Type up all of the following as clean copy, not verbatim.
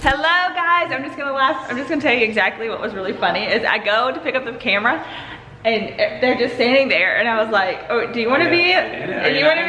Hello guys, I'm just gonna laugh. I'm just gonna tell you exactly what was really funny is I go to pick up the camera and they're just standing there and I was like, oh, do you wanna be in the intro?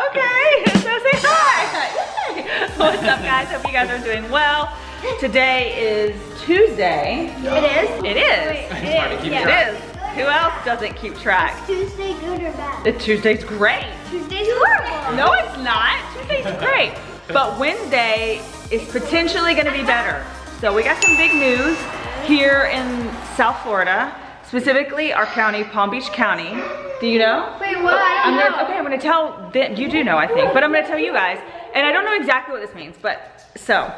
Okay, so say hi. What's up guys, hope you guys are doing well. Today is Tuesday. It is. Who else doesn't keep track? Is Tuesday good or bad? Tuesday's great. Tuesday's horrible. No, it's not. Tuesday's great. But Wednesday is potentially gonna be better. So we got some big news here in South Florida, specifically our county, Palm Beach County. Do you know? Wait, what? I don't know. I'm gonna tell, you do know I think, but I'm gonna tell you guys, and I don't know exactly what this means, but so,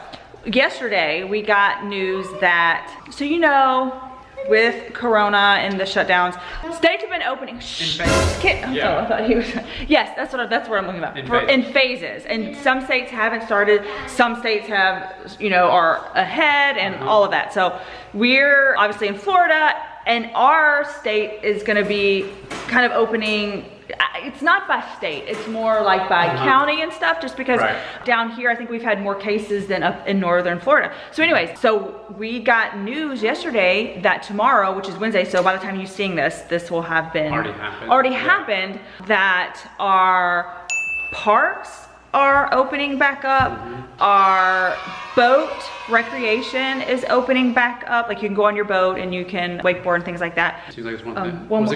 yesterday we got news that, so you know, with Corona and the shutdowns, states have been opening. I thought he was. Yes, that's what I'm looking about. In phases, and some states haven't started. Some states have, you know, are ahead and all of that. So we're obviously in Florida, and our state is going to be kind of opening. It's not by state, it's more like by county and stuff, just because down here I think we've had more cases than up in northern Florida. So anyways, so we got news yesterday that tomorrow, which is Wednesday, so by the time you're seeing this, this will have been already happened, that our parks are opening back up. Our boat recreation is opening back up. Like you can go on your boat and you can wakeboard and things like that. Seems like it's one thing.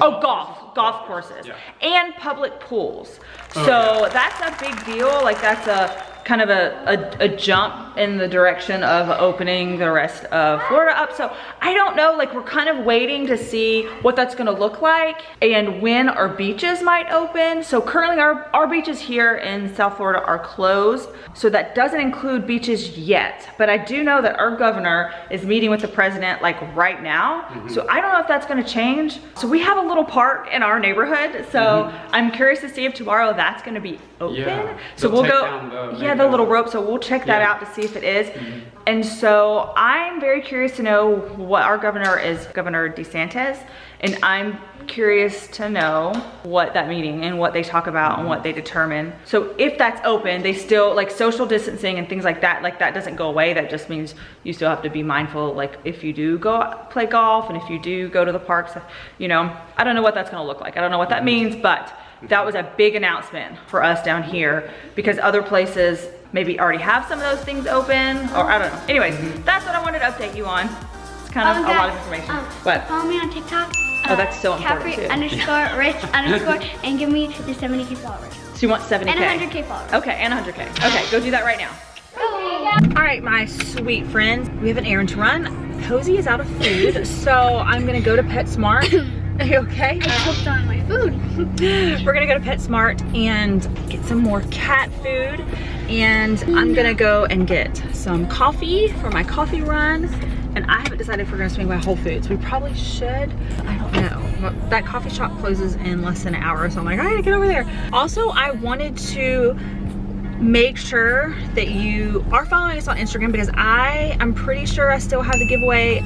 Golf courses and public pools. So that's a big deal. Like that's a kind of a jump in the direction of opening the rest of Florida up. So I don't know, like we're kind of waiting to see what that's gonna look like and when our beaches might open. So currently our beaches here in South Florida are closed. So that doesn't include beaches yet. But I do know that our governor is meeting with the president like right now. So I don't know if that's gonna change. So we have a little park in our neighborhood. So I'm curious to see if tomorrow that's gonna be open. So we'll go, the little rope, so we'll check that out to see if it is. And so I'm very curious to know what our governor is, Governor DeSantis, and I'm curious to know what that meeting and what they talk about and what they determine. So if that's open, they still, like social distancing and things like that doesn't go away. That just means you still have to be mindful, like if you do go play golf and if you do go to the parks, you know, I don't know what that's gonna look like. I don't know what that means, but that was a big announcement for us down here because other places maybe already have some of those things open, or I don't know. Anyways, that's what I wanted to update you on. It's kind of a lot of information. But follow me on TikTok. Oh, that's so important too. Kapri_rich_ and give me the 70K followers. So you want 70K? And 100K followers. Okay, and 100K. Okay, go do that right now. All right, my sweet friends, we have an errand to run. Cozy is out of food, so I'm gonna go to PetSmart. Are you okay? I choked on my food. We're gonna go to PetSmart and get some more cat food. And I'm gonna go and get some coffee for my coffee run. And I haven't decided if we're gonna swing by Whole Foods. We probably should, I don't know. That coffee shop closes in less than an hour, so I'm like, I gotta get over there. Also, I wanted to make sure that you are following us on Instagram because I'm pretty sure I still have the giveaway.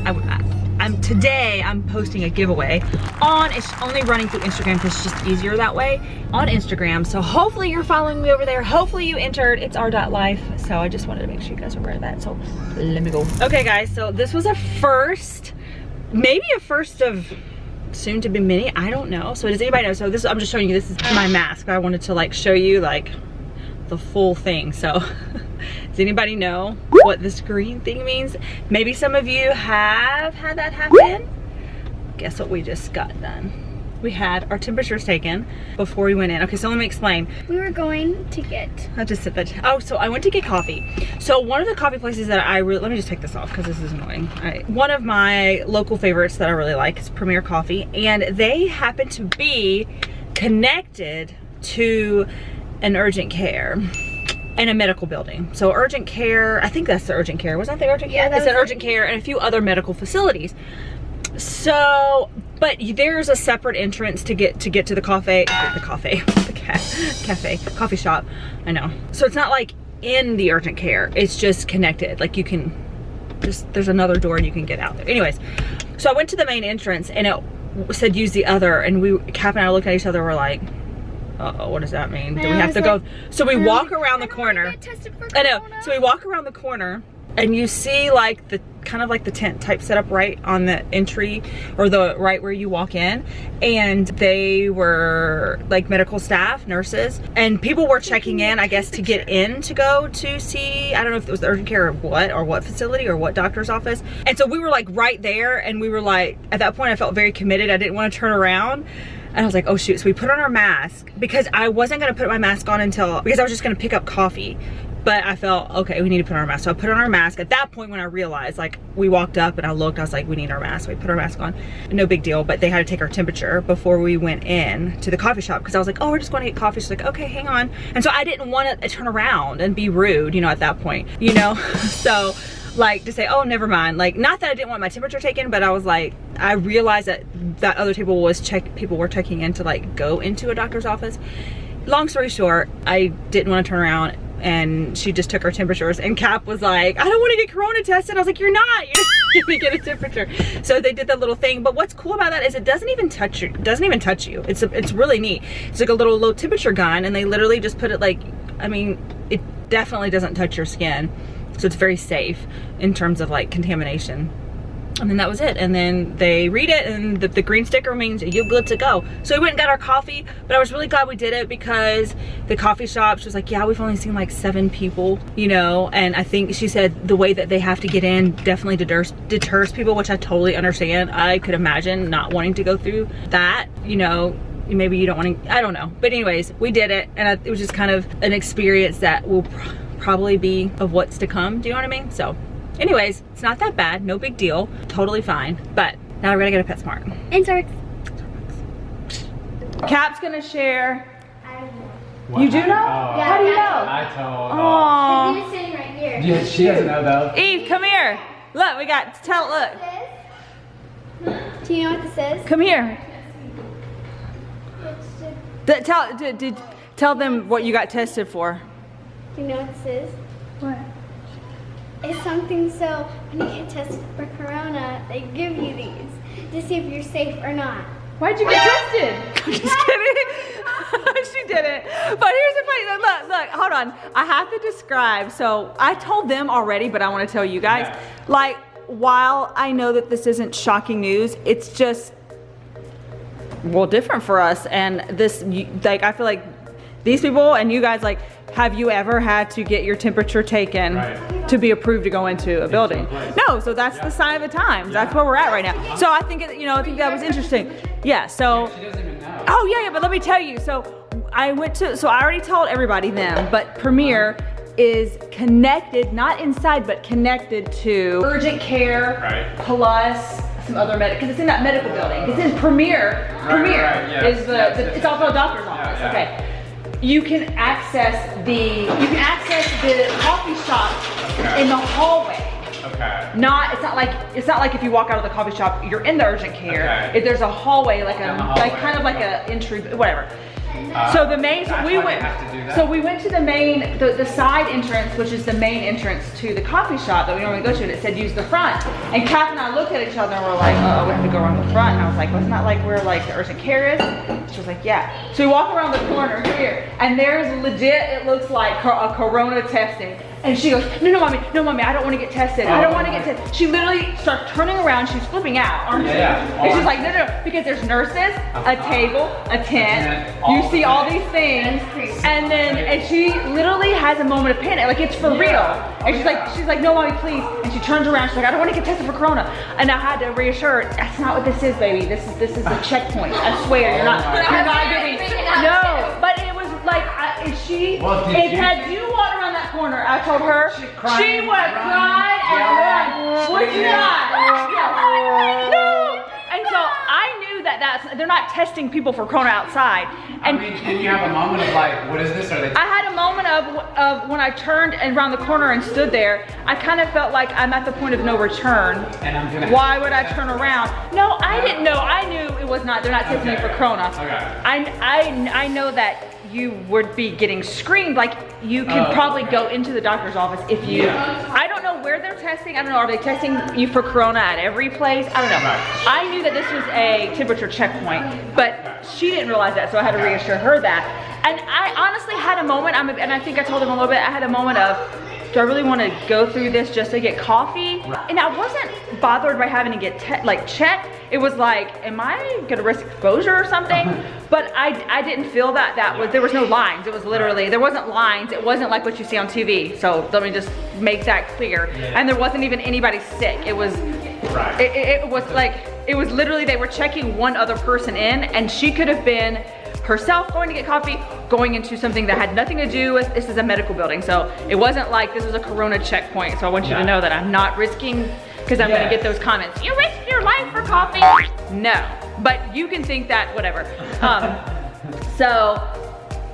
Today I'm posting a giveaway on, it's only running through Instagram because it's just easier that way on Instagram. So hopefully you're following me over there. Hopefully you entered, it's our.life. So I just wanted to make sure you guys are aware of that. So let me go. Okay guys, so this was a first, maybe a first of soon to be many, I don't know. So does anybody know? So this, I'm just showing you, this is my mask. I wanted to like show you like the full thing. So does anybody know what this green thing means? Maybe some of you have had that happen. Guess what we just got done? We had our temperatures taken before we went in. Okay, so let me explain. We were going to get, I'll just sit there. Oh, so I went to get coffee. So one of the coffee places that I really, let me just take this off because this is annoying. All right. One of my local favorites that I really like is Premier Coffee, and they happen to be connected to an urgent care in a medical building. So urgent care, I think that's the urgent care. Wasn't that the urgent care? It's an urgent care and a few other medical facilities. So, but there's a separate entrance to get to the coffee shop. I know. So it's not like in the urgent care. It's just connected. Like you can just, there's another door and you can get out there. Anyways, so I went to the main entrance and it said use the other, and Cap and I looked at each other, we're like, uh-oh, what does that mean? Do we have to go? So we walk around the corner. I know. So we walk around the corner and you see like the kind of like the tent type setup right on the entry, or the right where you walk in, and they were like medical staff, nurses, and people were checking in, I guess, to get in to go to see, I don't know if it was the urgent care or what facility or what doctor's office. And so we were like right there, and we were like, at that point I felt very committed. I didn't want to turn around. And I was like, oh shoot. So we put on our mask, because I wasn't gonna put my mask on because I was just gonna pick up coffee. But I felt, okay, we need to put on our mask. So I put on our mask. At that point when I realized, like, we walked up and I looked, I was like, we need our mask. So we put our mask on. No big deal, but they had to take our temperature before we went in to the coffee shop, because I was like, oh, we're just going to get coffee. She's like, okay, hang on. And so I didn't want to turn around and be rude, you know, at that point, you know? So like to say, oh, never mind. Like, not that I didn't want my temperature taken, but I was like, I realized that other table people were checking in to like go into a doctor's office. Long story short, I didn't want to turn around, and she just took our temperatures, and Cap was like, I don't want to get corona tested. I was like, you're not, you're gonna get a temperature. So they did that little thing. But what's cool about that is it doesn't even touch you. It's really neat. It's like a little low temperature gun, and they literally just put it like, I mean, it definitely doesn't touch your skin. So it's very safe in terms of like contamination. And then that was it. And then they read it, and the green sticker means you're good to go. So we went and got our coffee, but I was really glad we did it, because the coffee shop, she was like, yeah, we've only seen like 7 people, you know, and I think she said the way that they have to get in definitely deters people, which I totally understand. I could imagine not wanting to go through that, you know. Maybe you don't want to, I don't know. But anyways, we did it, and it was just kind of an experience that will probably be of what's to come. Do you know what I mean? So anyways, it's not that bad, no big deal, totally fine. But now we're gonna go to PetSmart. And Starbucks. Cap's gonna share. I don't know. What? You do know? Oh, How do you know? I told. Aww. You're sitting right here. Yeah, she doesn't know though. Eve, come here. Look, we got, look. Do you know what this is? Come here. Tell them what you got tested for. Do you know what this is? What? It's something so when you get tested for corona, they give you these to see if you're safe or not. Why'd you get tested? I'm just kidding. She didn't. But here's the funny, look, hold on. I have to describe, so I told them already, but I want to tell you guys. Yeah. Like, while I know that this isn't shocking news, it's just, well, different for us. And this, like, I feel like these people and you guys, like, have you ever had to get your temperature taken to be approved to go into a building? No, so that's the sign of the times. That's where we're at right now. So I think, I think that was interesting. Yeah, so. She doesn't even know. Oh yeah, but let me tell you. So I already told everybody them, but Premier is connected, not inside, but connected to urgent care, plus some other because it's in that medical building. It's in Premier. Is it's also a doctor's office. Okay. You can access the coffee shop in the hallway. Okay. It's not like if you walk out of the coffee shop, you're in the urgent care. Okay. If there's a hallway, like hallway. a entry, whatever. So the main, we went to the main, the side entrance, which is the main entrance to the coffee shop that we normally go to, and it said use the front. And Cap and I looked at each other and we're like, oh, we have to go around the front. And I was like, well, it's not like where like the urgent care is. She was like, yeah. So we walk around the corner here, and there's legit, it looks like a corona testing. And she goes, no, mommy, I don't want to get tested. I don't want to get tested. She literally starts turning around. She's flipping out, aren't she? Yeah. And she's like, no, because there's nurses, a table, a tent. You see all these things, and she literally has a moment of panic. Like, it's for real. And she's like, no, mommy, please. And she turns around. She's like, I don't want to get tested for corona. And I had to reassure her, that's not what this is, baby. This is a checkpoint. I swear, you're not getting. No, but it was like, had you walked around that corner, I told her, she would cry and run. Would you not? No. And so I knew that they're not testing people for corona outside. And did you have a moment of like, what is this? I had a moment of when I turned and around the corner and stood there, I kind of felt like I'm at the point of no return. And why would I turn around? No, I didn't know. I knew it was not. They're not testing me for corona. Okay. I know that you would be getting screened. Like you could probably go into the doctor's office if you, I don't know where they're testing. I don't know, are they testing you for corona at every place? I don't know. I knew that this was a temperature checkpoint, but she didn't realize that, so I had to reassure her that. And I honestly had a moment, and I think I told him a little bit, I had a moment of, do I really want to go through this just to get coffee? And I wasn't bothered by having to get checked. It was like, am I gonna risk exposure or something? But I didn't feel that there was no lines. It was literally, there wasn't lines. It wasn't like what you see on TV. So let me just make that clear. And there wasn't even anybody sick. It was, it was like, it was literally, they were checking one other person in, and she could have been herself going to get coffee, going into something that had nothing to do with, this is a medical building. So it wasn't like this was a corona checkpoint. So I want you to know that I'm not risking, because I'm gonna get those comments, you risked your life for coffee. No, but you can think that, whatever. So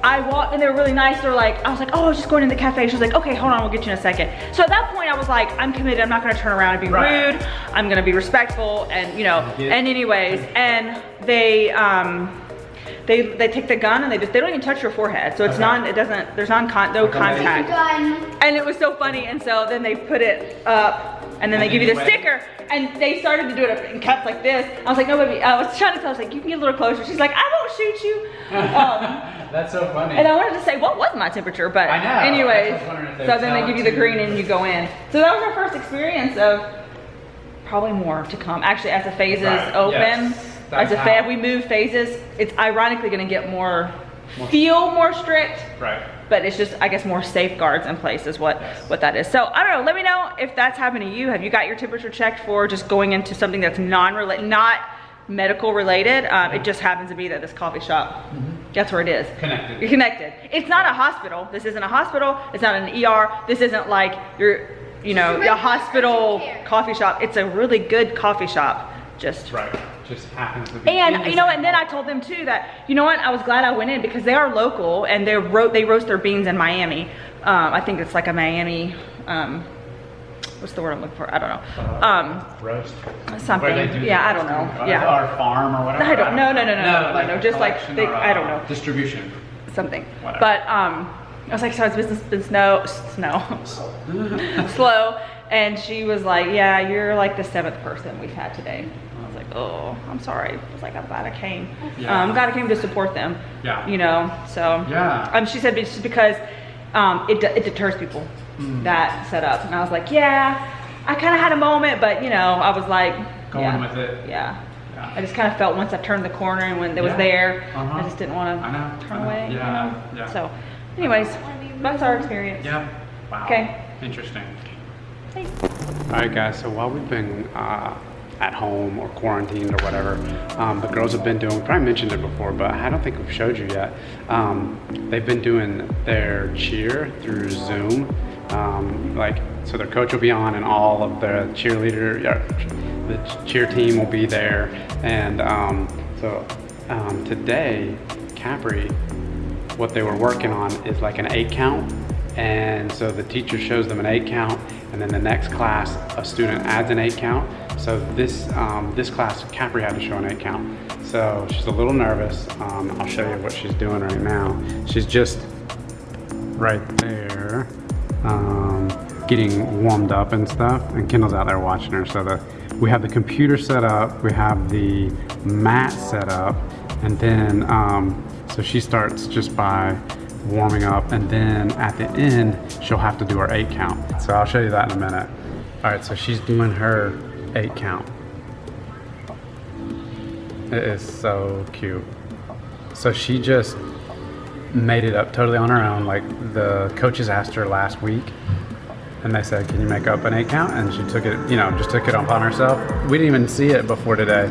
I walked and they were really nice. They're like, I was like, oh, I was just going in the cafe. She was like, okay, hold on, we'll get you in a second. So at that point I was like, I'm committed. I'm not gonna turn around and be rude. I'm gonna be respectful and and anyways, and they take the gun and they don't even touch your forehead. So it's there's no contact. And it was so funny. And so then they put it up and then they give you the sticker, and they started to do it in cups like this. I was like, no, baby, I was trying to tell, I was like, you can get a little closer. She's like, I won't shoot you. That's so funny. And I wanted to say, what was my temperature? But I know. anyways, so then they give you the green and you go in. So that was our first experience of probably more to come. Actually, as the phases open, as we move phases, it's ironically gonna get more strict. Right. But it's just, I guess, more safeguards in place is what that is. So I don't know, let me know if that's happened to you. Have you got your temperature checked for just going into something that's not medical related? It just happens to be that this coffee shop, that's where it is. You're connected. It's not a hospital. This isn't a hospital. It's not an ER. This isn't like your, a hospital coffee shop. It's a really good coffee shop. Just happens to be. And and then I told them too that, I was glad I went in because they are local and they roast their beans in Miami. I think it's like a Miami, what's the word I'm looking for? I don't know. Roast? Something. Yeah, I don't know. Yeah. Or farm or whatever. I don't know. No. Just like, I don't know. Distribution. Something. Whatever. But I was like, so it's business been slow. And she was like, yeah, you're like the 7th person we've had today. I was like, oh, I'm sorry. I was like, I'm glad I came. I'm glad I came to support them. So. She said it's just because it deters people, that setup. And I was like, yeah, I kind of had a moment, but I was like. Going with it. Yeah. I just kind of felt once I turned the corner and when it was there, I just didn't want to turn away. So anyways, that's our experience. Yeah. Wow. Okay. Interesting. Thanks. All right, guys. So while we've been at home or quarantined or whatever, the girls have been doing. We probably mentioned it before, but I don't think we've showed you yet. They've been doing their cheer through Zoom. So their coach will be on, and all of the the cheer team will be there. And today, Kapri, what they were working on is like an 8 count. And so the teacher shows them an 8 count, and then the next class, a student adds an 8 count. So this class, Kapri had to show an 8 count. So she's a little nervous. I'll show you what she's doing right now. She's just right there, getting warmed up and stuff. And Kendall's out there watching her. So we have the computer set up, we have the mat set up, and then so she starts just by warming up, and then at the end she'll have to do her 8 count. So I'll show you that in a minute. All right, so she's doing her 8 count. It is so cute. So she just made it up totally on her own. Like the coaches asked her last week and they said, can you make up an 8 count? And she took it, just took it upon herself. We didn't even see it before today.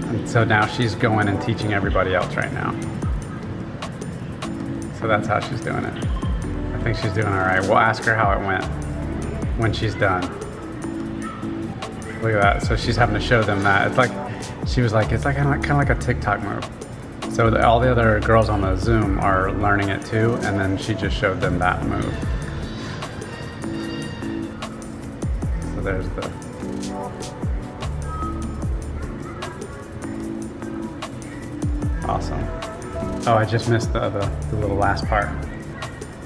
And so now she's going and teaching everybody else right now. So that's how she's doing it. I think she's doing all right. We'll ask her how it went when she's done. Look at that. So she's having to show them that. It's like, she was like, it's like kind of like a TikTok move. So all the other girls on the Zoom are learning it too, and then she just showed them that move. So there's the. Awesome. Oh, I just missed the little last part.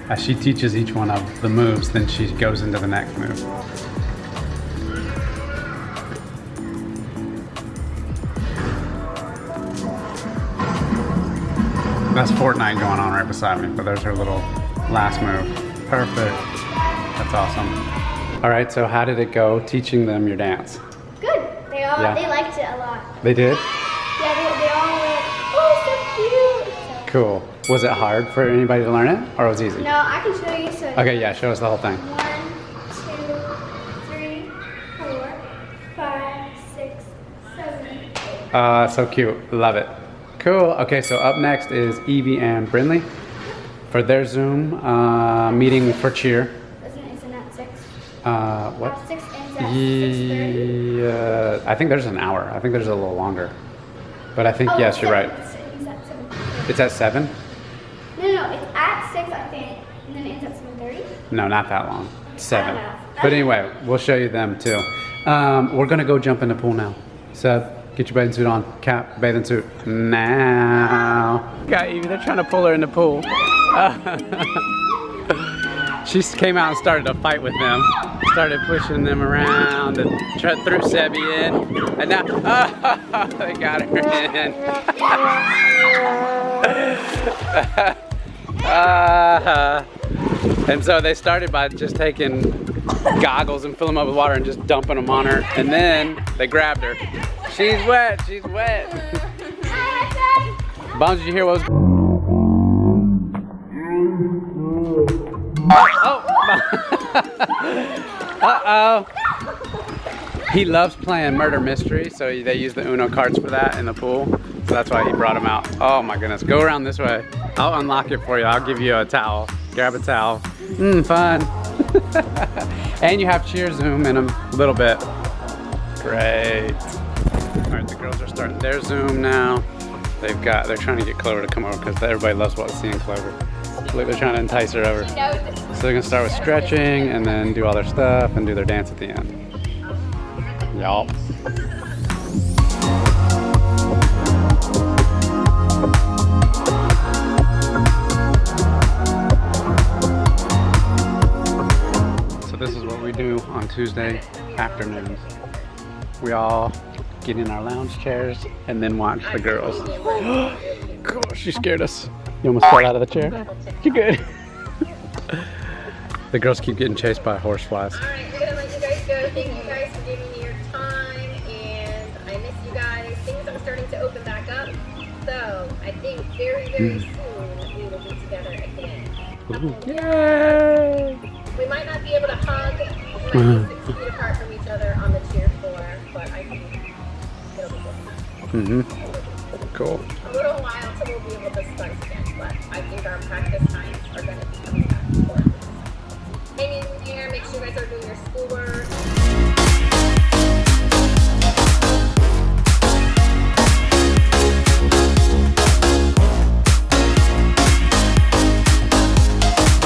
As she teaches each one of the moves, then she goes into the next move. That's Fortnite going on right beside me, but there's her little last move. Perfect. That's awesome. All right, so how did it go teaching them your dance? Good. They liked it a lot. They did? Yeah, they all went, oh, so cute. So, Cool. Was it hard for anybody to learn it, or was it easy? no, I can show you. So Okay, yeah, show us the whole thing. 1, 2, 3, 4, 5, 6, 7, 8. So cute. Love it. Cool. Okay, so up next is Evie and Brinley for their Zoom meeting for cheer. Isn't that 6? What? 6 ends at 6:30. Yeah, I think there's an hour. I think there's a little longer. But I think, yes, you're right. It's at 7. It's at 7? No, it's at 6, I think, and then it ends at 7:30. No, not that long. 7. know. But anyway, we'll show you them too. We're gonna go jump in the pool now. Seb, get your bathing suit on. Cap, bathing suit now. Got Evie, they're trying to pull her in the pool. She came out and started a fight with them. Started pushing them around and threw Sebi in. And now, they got her in. And so they started by just taking goggles and filling them up with water and just dumping them on her. And then they grabbed her. She's wet, she's wet. Bones, did you hear what was Uh-oh. He loves playing murder mystery, so they use the Uno cards for that in the pool. So that's why he brought him out. Oh my goodness, go around this way. I'll unlock it for you. I'll give you a towel. Grab a towel. Fun. And you have cheer Zoom in a little bit. Great. All right, the girls are starting their Zoom now. They're trying to get Clover to come over because everybody loves seeing Clover. Look, they're trying to entice her over. So they're gonna start with stretching and then do all their stuff and do their dance at the end. Yup. So this is what we do on Tuesday afternoons. We all get in our lounge chairs and then watch the girls. Gosh, she scared us. You almost fell out of the chair. You good? The girls keep getting chased by horseflies. Alright, we're gonna let you guys go. Thank you guys for giving me your time, and I miss you guys. Things are starting to open back up, so I think very, very soon we will be together again. Ooh. Yay! We might not be able to hug. We might be 6 feet apart from each other on the cheer floor, but I think it'll be good. Cool. A little while till we'll be able to start again, but I think our practice times